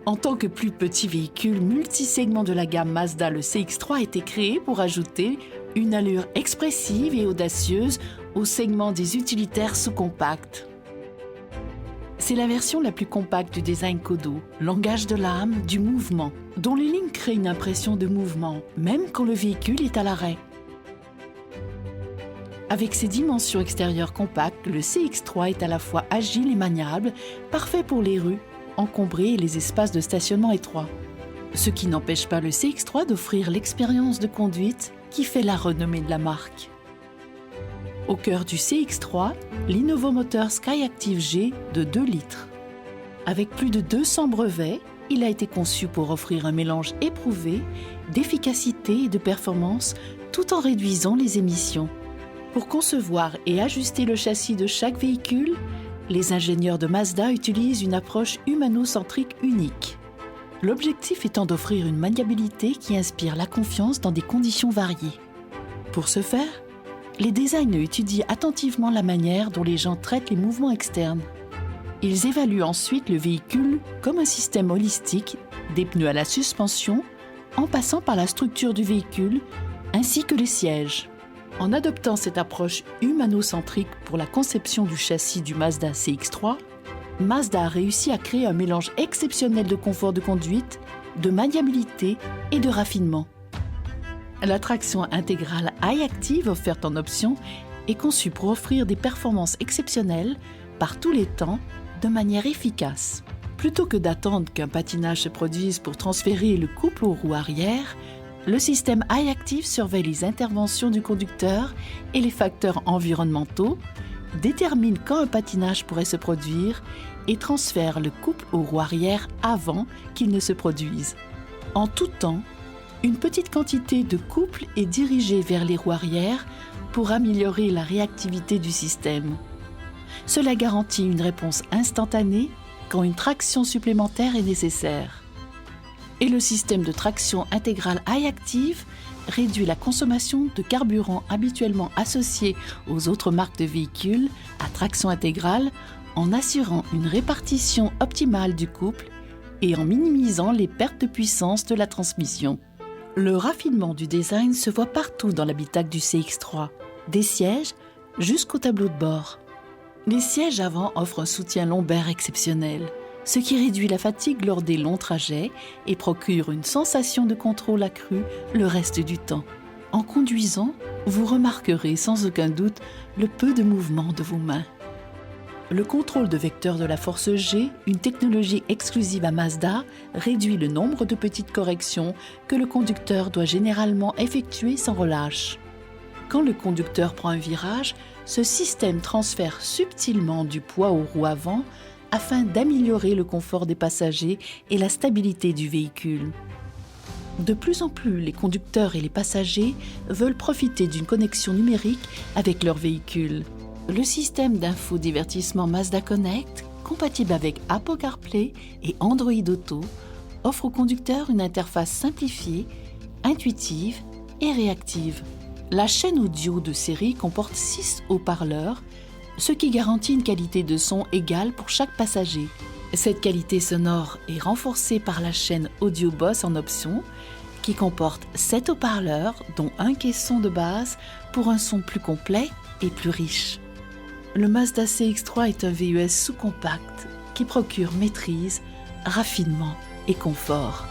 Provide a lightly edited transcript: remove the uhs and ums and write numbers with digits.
En tant que plus petit véhicule multisegment de la gamme Mazda, le CX-3 a été créé pour ajouter une allure expressive et audacieuse au segment des utilitaires sous-compacts. C'est la version la plus compacte du design Kodo, langage de l'âme, du mouvement, dont les lignes créent une impression de mouvement, même quand le véhicule est à l'arrêt. Avec ses dimensions extérieures compactes, le CX-3 est à la fois agile et maniable, parfait pour les rues encombrées et les espaces de stationnement étroits. Ce qui n'empêche pas le CX-3 d'offrir l'expérience de conduite qui fait la renommée de la marque. Au cœur du CX-3, l'innovomoteur Skyactiv G de 2 litres. Avec plus de 200 brevets, il a été conçu pour offrir un mélange éprouvé d'efficacité et de performance tout en réduisant les émissions. Pour concevoir et ajuster le châssis de chaque véhicule, les ingénieurs de Mazda utilisent une approche humano-centrique unique. L'objectif étant d'offrir une maniabilité qui inspire la confiance dans des conditions variées. Pour ce faire, les designers étudient attentivement la manière dont les gens traitent les mouvements externes. Ils évaluent ensuite le véhicule comme un système holistique, des pneus à la suspension, en passant par la structure du véhicule, ainsi que les sièges. En adoptant cette approche humano-centrique pour la conception du châssis du Mazda CX-3, Mazda a réussi à créer un mélange exceptionnel de confort de conduite, de maniabilité et de raffinement. La traction intégrale iActive offerte en option est conçue pour offrir des performances exceptionnelles par tous les temps de manière efficace. Plutôt que d'attendre qu'un patinage se produise pour transférer le couple aux roues arrière, le système iActive surveille les interventions du conducteur et les facteurs environnementaux, détermine quand un patinage pourrait se produire et transfère le couple aux roues arrière avant qu'il ne se produise. En tout temps, une petite quantité de couple est dirigée vers les roues arrière pour améliorer la réactivité du système. Cela garantit une réponse instantanée quand une traction supplémentaire est nécessaire. Et le système de traction intégrale iActive réduit la consommation de carburant habituellement associée aux autres marques de véhicules à traction intégrale en assurant une répartition optimale du couple et en minimisant les pertes de puissance de la transmission. Le raffinement du design se voit partout dans l'habitacle du CX-3, des sièges jusqu'au tableau de bord. Les sièges avant offrent un soutien lombaire exceptionnel, ce qui réduit la fatigue lors des longs trajets et procure une sensation de contrôle accrue le reste du temps. En conduisant, vous remarquerez sans aucun doute le peu de mouvement de vos mains. Le contrôle de vecteur de la force G, une technologie exclusive à Mazda, réduit le nombre de petites corrections que le conducteur doit généralement effectuer sans relâche. Quand le conducteur prend un virage, ce système transfère subtilement du poids aux roues avant afin d'améliorer le confort des passagers et la stabilité du véhicule. De plus en plus, les conducteurs et les passagers veulent profiter d'une connexion numérique avec leur véhicule. Le système d'infodivertissement Mazda Connect, compatible avec Apple CarPlay et Android Auto, offre aux conducteurs une interface simplifiée, intuitive et réactive. La chaîne audio de série comporte 6 haut-parleurs, ce qui garantit une qualité de son égale pour chaque passager. Cette qualité sonore est renforcée par la chaîne Audio Boss en option, qui comporte 7 haut-parleurs, dont un caisson de base pour un son plus complet et plus riche. Le Mazda CX-3 est un VUS sous-compact qui procure maîtrise, raffinement et confort.